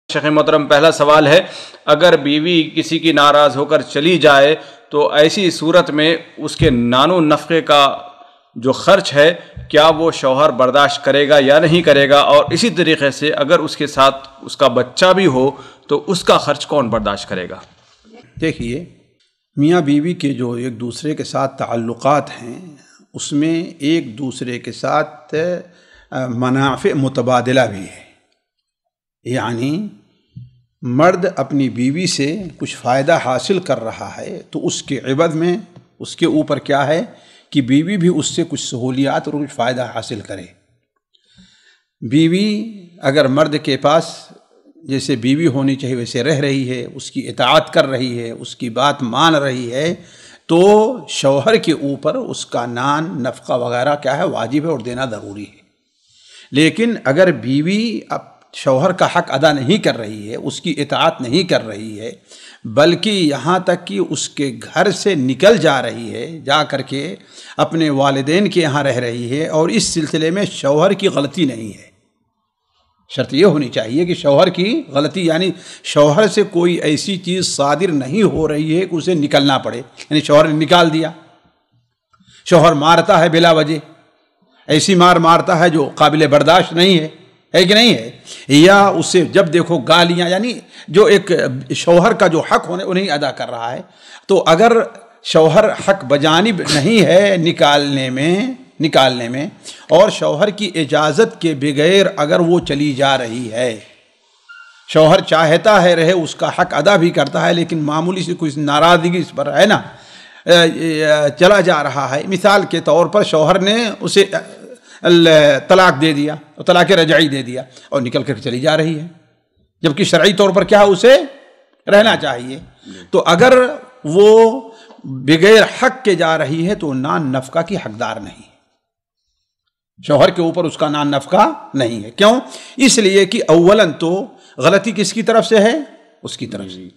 شیخ محترم، پہلا سوال ہے، اگر بیوی کسی کی ناراض ہو کر چلی جائے تو ایسی صورت میں اس کے نان و نفقے کا جو خرچ ہے کیا وہ شوہر برداشت کرے گا یا نہیں کرے گا؟ اور اسی طریقے سے اگر اس کے ساتھ اس کا بچہ بھی ہو تو اس کا خرچ کون برداشت کرے گا؟ دیکھیے، میاں بیوی کے جو ایک دوسرے کے ساتھ تعلقات ہیں اس میں ایک دوسرے کے ساتھ منافع متبادلہ بھی ہے، یعنی مرد اپنی بیوی سے کچھ فائدہ حاصل کر رہا ہے تو اس کے عوض میں اس کے اوپر کیا ہے کہ بیوی بھی اس سے کچھ سہولیات اور کچھ فائدہ حاصل کرے۔ بیوی اگر مرد کے پاس جیسے بیوی ہونی چاہیے ویسے رہ رہی ہے، اس کی اطاعت کر رہی ہے، اس کی بات مان رہی ہے، تو شوہر کے اوپر اس کا نان نفقہ وغیرہ کیا ہے واجب ہے اور دینا ضروری ہے۔ لیکن اگر بیوی اب شوہر کا حق ادا نہیں کر رہی ہے، اس کی اطاعت نہیں کر رہی ہے، بلکہ یہاں تک کہ اس کے گھر سے نکل جا رہی ہے، جا کر کے اپنے والدین کے یہاں رہ رہی ہے، اور اس سلسلے میں شوہر کی غلطی نہیں ہے، شرط یہ ہونی چاہیے کہ شوہر کی غلطی یعنی شوہر سے کوئی ایسی چیز صادر نہیں ہو رہی ہے کہ اسے نکلنا پڑے، یعنی شوہر نے نکال دیا، شوہر مارتا ہے بلا وجہ، ایسی مار مارتا ہے جو قابل برداشت نہیں ہے کہ نہیں ہے، یا اسے جب دیکھو گالیاں، یعنی جو ایک شوہر کا جو حق ہونے وہ نہیں ادا کر رہا ہے، تو اگر شوہر حق بجانب نہیں ہے نکالنے میں اور شوہر کی اجازت کے بغیر اگر وہ چلی جا رہی ہے، شوہر چاہتا ہے رہے، اس کا حق ادا بھی کرتا ہے، لیکن معمولی سے کوئی ناراضگی اس پر ہے نا چلا جا رہا ہے، مثال کے طور پر شوہر نے اسے طلاق دے دیا، طلاق رجعی دے دیا اور نکل کر چلی جا رہی ہے، جبکہ شرعی طور پر کیا اسے رہنا چاہیے، تو اگر وہ بغیر حق کے جا رہی ہے تو نان نفقہ کی حقدار نہیں، شوہر کے اوپر اس کا نان نفقہ نہیں ہے۔ کیوں؟ اس لیے کہ اولاً تو غلطی کس کی طرف سے ہے؟ اس کی طرف سے۔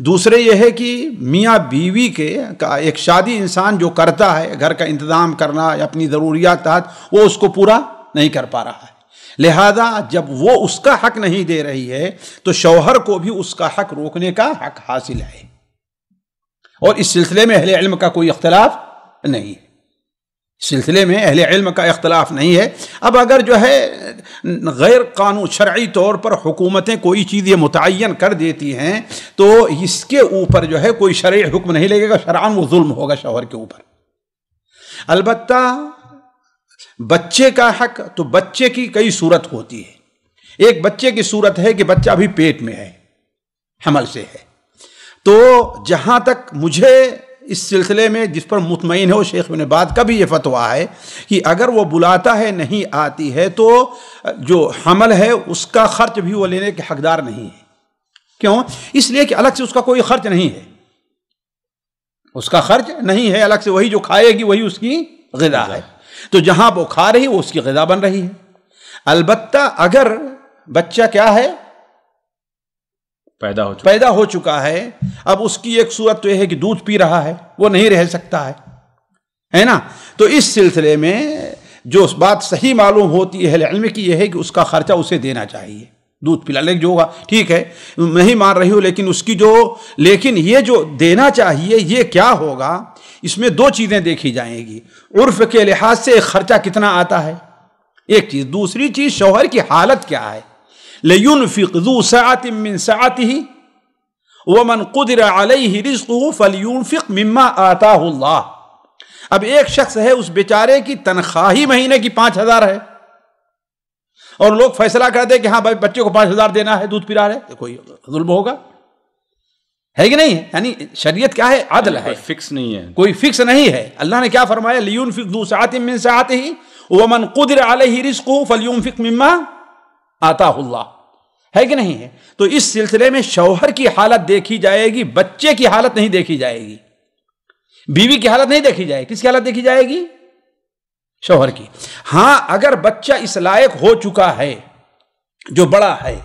دوسرے یہ ہے کہ میاں بیوی کے کا ایک شادی انسان جو کرتا ہے گھر کا انتظام کرنا یا اپنی ضروریات تحت، وہ اس کو پورا نہیں کر پا رہا ہے، لہذا جب وہ اس کا حق نہیں دے رہی ہے تو شوہر کو بھی اس کا حق روکنے کا حق حاصل ہے، اور اس سلسلے میں اہل علم کا کوئی اختلاف نہیں ہے، سلسلے میں اہل علم کا اختلاف نہیں ہے۔ اب اگر جو ہے غیر قانون شرعی طور پر حکومتیں کوئی چیز یہ متعین کر دیتی ہیں تو اس کے اوپر جو ہے کوئی شرعی حکم نہیں لگے گا، شرعاً وہ ظلم ہوگا شوہر کے اوپر۔ البتہ بچے کا حق، تو بچے کی کئی صورت ہوتی ہے، ایک بچے کی صورت ہے کہ بچہ ابھی پیٹ میں ہے، حمل سے ہے، تو جہاں تک مجھے اس سلسلے میں جس پر مطمئن ہے وہ شیخ ابن باز کا بھی یہ فتویٰ ہے کہ اگر وہ بلاتا ہے نہیں آتی ہے تو جو حمل ہے اس کا خرچ بھی وہ لینے کے حقدار نہیں ہے۔ کیوں؟ اس لیے کہ الگ سے اس کا کوئی خرچ نہیں ہے، اس کا خرچ نہیں ہے الگ سے، وہی جو کھائے گی وہی اس کی غذا ہے، تو جہاں وہ کھا رہی وہ اس کی غذا بن رہی ہے۔ البتہ اگر بچہ کیا ہے پیدا ہو چکا ہے، اب اس کی ایک صورت تو یہ ہے کہ دودھ پی رہا ہے، وہ نہیں رہ سکتا ہے نا، تو اس سلسلے میں جو بات صحیح معلوم ہوتی ہے اہل علم کی یہ ہے کہ اس کا خرچہ اسے دینا چاہیے، دودھ پلانے جو ہوگا ٹھیک ہے نہیں مان رہی ہو، لیکن اس کی لیکن یہ جو دینا چاہیے یہ کیا ہوگا، اس میں دو چیزیں دیکھی جائیں گی، عرف کے لحاظ سے خرچہ کتنا آتا ہے ایک چیز، دوسری چیز شوہر کی حالت کیا ہے۔ لَيُنْفِقْ ذُو سَعَةٍ مِّن سَعَتِهِ وَمَنْ قُدِرَ عَلَيْهِ رِزْقُهُ فَلْيُنْفِقْ مِمَّا آتَاهُ اللَّهُ۔ اب ایک شخص ہے اس بیچارے کی تنخواہ ہی مہینے کی 5,000 ہے اور لوگ فیصلہ کرتے ہیں کہ ہاں بھائی بچے کو 5,000 دینا ہے، دودھ پلا رہے، تو کوئی ظلم ہوگا ہے کہ نہیں ہے؟ یعنی شریعت کیا ہے؟ عدل ہے، فکس نہیں ہے، کوئی فکس نہیں ہے۔ اللہ نے کیا فرمایا؟ لِيُنْفِقْ ذُو سَعَةٍ مِّن سَعَتِهِ وَمَنْ قُدِرَ عَلَيْهِ رِزْقُهُ فَلْيُنْفِقْ مِمَّا آتَاهُ اللَّهُ، ہے کہ نہیں ہے؟ تو اس سلسلے میں شوہر کی حالت دیکھی جائے گی، بچے کی حالت نہیں دیکھی جائے گی، بیوی کی حالت نہیں دیکھی جائے گی، کس کی حالت دیکھی جائے گی؟ شوہر کی۔ ہاں اگر بچہ اس لائق ہو چکا ہے جو بڑا ہے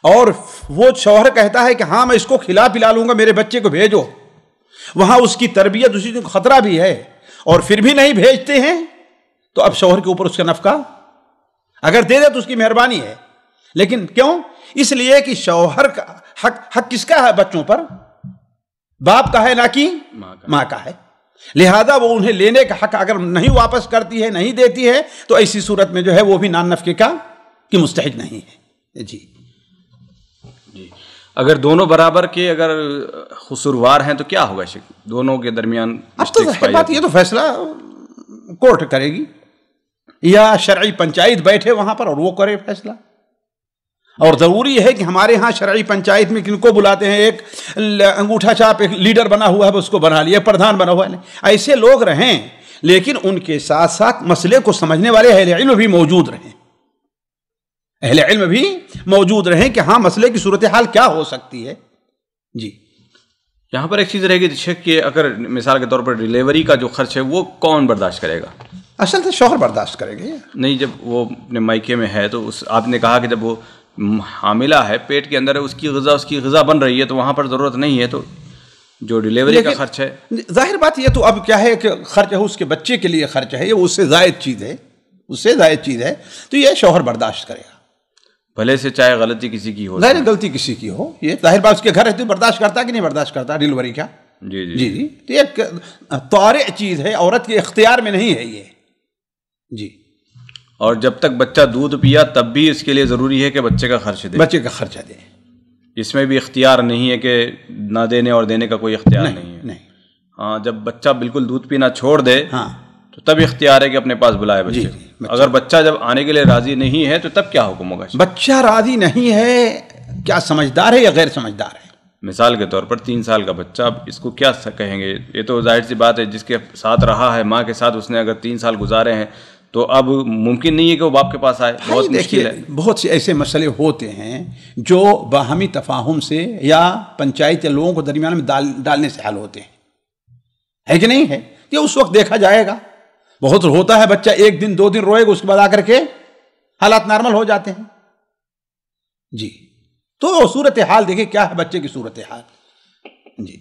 اور وہ شوہر کہتا ہے کہ ہاں میں اس کو کھلا پلا لوں گا، میرے بچے کو بھیجو، وہاں اس کی تربیت اسی کو خطرہ بھی ہے اور پھر بھی نہیں بھیجتے ہیں، تو اب شوہر کے اوپر اس کا نفقہ اگر دے دے تو اس کی مہربانی ہے، لیکن کیوں؟ اس لیے کہ شوہر کا حق کس کا ہے بچوں پر؟ باپ کا ہے نہ کہ ماں کا ہے. لہذا وہ انہیں لینے کا حق اگر نہیں واپس کرتی ہے, نہیں دیتی ہے, تو ایسی صورت میں جو ہے وہ بھی نان نفقے کی مستحق نہیں ہے. جی اگر دونوں برابر کے اگر قصوروار ہیں تو کیا ہوگا شیخ؟ دونوں کے درمیان بات یہ تو فیصلہ کورٹ کرے گی, یا شرعی پنچایت بیٹھے وہاں پر اور وہ کرے فیصلہ. اور ضروری ہے کہ ہمارے ہاں شرعی پنچایت میں کن کو بلاتے ہیں؟ ایک انگوٹھا چھاپ ایک لیڈر بنا ہوا ہے, اس کو بنا لیا, پردھان بنا ہوا ہے. ایسے لوگ رہیں, لیکن ان کے ساتھ ساتھ مسئلے کو سمجھنے والے اہل علم بھی موجود رہیں. اہل علم بھی موجود رہیں کہ ہاں مسئلے کی صورتحال کیا ہو سکتی ہے. جی یہاں پر ایک چیز رہے گی شیخ کہ اگر مثال کے طور پر ڈیلیوری کا جو خرچ ہے وہ کون برداشت کرے گا؟ اصل سے شوہر برداشت کرے گا. نہیں, جب وہ اپنے مائکے میں ہے تو آپ نے کہا کہ جب وہ حاملہ ہے, پیٹ کے اندر ہے, اس کی غذا بن رہی ہے, تو وہاں پر ضرورت نہیں ہے. تو جو ڈیلیوری کا خرچ ہے, ظاہر بات یہ تو اب کیا ہے کہ خرچ ہے اس کے بچے کے لیے خرچ ہے, یہ اس سے زائد چیز ہے, تو یہ شوہر برداشت کرے گا, بھلے سے چاہے غلطی کسی کی ہو. ظاہر غلطی کسی کی ہو, یہ ظاہر بات اس کے گھر ہے تو برداشت کرتا کہ نہیں برداشت کرتا ڈیلیوری کا. جی تو ایک طارئ چیز ہے, عورت کے اختیار میں نہیں ہے یہ. جی اور جب تک بچہ دودھ پیا تب بھی اس کے لیے ضروری ہے کہ بچے کا خرچہ دے. اس میں بھی اختیار نہیں ہے کہ نہ دینے اور دینے کا کوئی اختیار نہیں ہے. ہاں, جب بچہ بالکل دودھ پینا چھوڑ دے تو تب اختیار ہے کہ اپنے پاس بلائے بچے. اگر بچہ جب آنے کے لیے راضی نہیں ہے تو تب کیا حکم ہوگا؟ بچہ راضی نہیں ہے, کیا سمجھدار ہے یا غیر سمجھدار ہے؟ مثال کے طور پر 3 سال کا بچہ, اب اس کو کیا کہیں گے؟ یہ تو ظاہر سی بات ہے, جس کے ساتھ رہا ہے, ماں کے ساتھ اس نے اگر 3 سال گزارے ہیں تو اب ممکن نہیں ہے کہ وہ باپ کے پاس آئے. بہت مشکل ہے. بہت سے ایسے مسئلے ہوتے ہیں جو باہمی تفاہم سے یا پنچایت یا لوگوں کو درمیان میں ڈالنے سے حل ہوتے ہیں, ہے کہ نہیں ہے؟ یہ اس وقت دیکھا جائے گا. بہت ہوتا ہے بچہ 1 دن 2 دن روئے گا, اس کے بعد آ کر کے حالات نارمل ہو جاتے ہیں. جی تو صورتحال دیکھیں کیا ہے بچے کی صورتحال. جی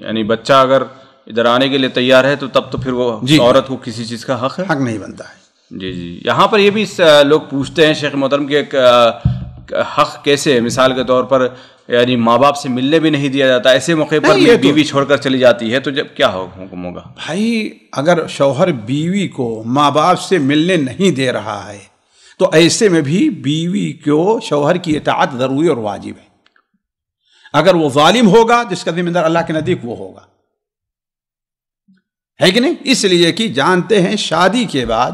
یعنی بچہ اگر ادھر آنے کے لیے تیار ہے تو تب تو پھر وہ عورت کو کسی چیز کا حق نہیں بنتا ہے. جی یہاں پر یہ بھی لوگ پوچھتے ہیں شیخ محترم کہ ایک حق کیسے, مثال کے طور پر یعنی ماں باپ سے ملنے بھی نہیں دیا جاتا, ایسے موقع پر بیوی چھوڑ کر چلی جاتی ہے, تو جب کیا حکم ہوگا؟ بھائی اگر شوہر بیوی کو ماں باپ سے ملنے نہیں دے رہا ہے تو ایسے میں بھی بیوی کو شوہر کی اطاعت ضروری اور واجب ہے. اگر وہ ظالم ہوگا جس کا ذمہ دار اللہ کے نزدیک وہ ہوگا, ہے کہ نہیں؟ اس لیے کہ جانتے ہیں شادی کے بعد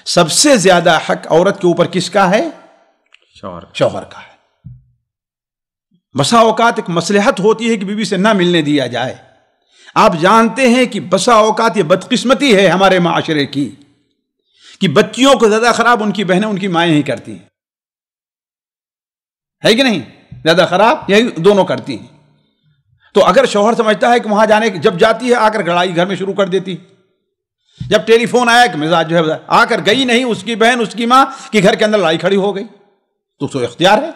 سب سے زیادہ حق عورت کے اوپر کس کا ہے؟ شوہر کا ہے. بسا اوقات ایک مصلحت ہوتی ہے کہ بیوی سے نہ ملنے دیا جائے. آپ جانتے ہیں کہ بسا اوقات یہ بدقسمتی ہے ہمارے معاشرے کی کہ بچیوں کو زیادہ خراب ان کی بہنیں ان کی مائیں ہی کرتی ہیں, ہے کہ نہیں؟ زیادہ خراب یہی دونوں کرتی ہیں. تو اگر شوہر سمجھتا ہے کہ وہاں جانے جب جاتی ہے آ کر لڑائی گھر میں شروع کر دیتی, جب ٹیلی فون آیا کہ مزاج جو ہے آ کر گئی نہیں, اس کی بہن اس کی ماں کی گھر کے اندر لڑائی کھڑی ہو گئی, تو اس کو اختیار ہے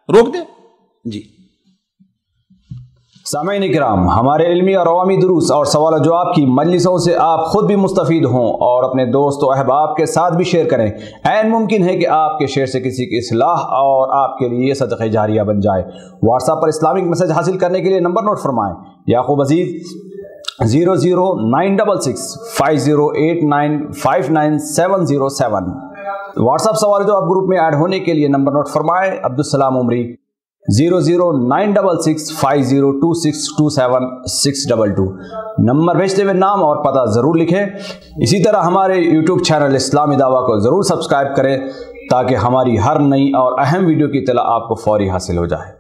روک دے. جی سامعین کرام, ہمارے علمی اور عوامی دروس اور سوال و جواب کی مجلسوں سے آپ خود بھی مستفید ہوں اور اپنے دوست و احباب کے ساتھ بھی شیئر کریں. عین ممکن ہے کہ آپ کے شیئر سے کسی کی اصلاح اور آپ کے لیے صدقہ جاریہ بن جائے. واٹس ایپ پر اسلامک میسج حاصل کرنے کے لیے نمبر نوٹ فرمائیں. یعقوب عزیز 00966 5089 59707. واٹس ایپ سوال جو آپ گروپ میں ایڈ ہونے کے لیے نمبر نوٹ فرمائیں. عبدالسلام عمری 00966 5026 27622. نمبر بھیجتے ہوئے نام اور پتہ ضرور لکھیں. اسی طرح ہمارے یوٹیوب چینل اسلامی دعویٰ کو ضرور سبسکرائب کریں تاکہ ہماری ہر نئی اور اہم ویڈیو کی اطلاع آپ کو فوری حاصل ہو جائے.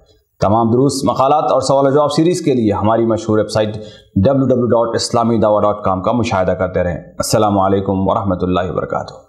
تمام دروس, مقالات اور سوال و جواب سیریز کے لیے ہماری مشہور ویب سائٹ www.islamidawah.com کا مشاہدہ کرتے رہیں. السلام علیکم ورحمۃ اللہ وبرکاتہ.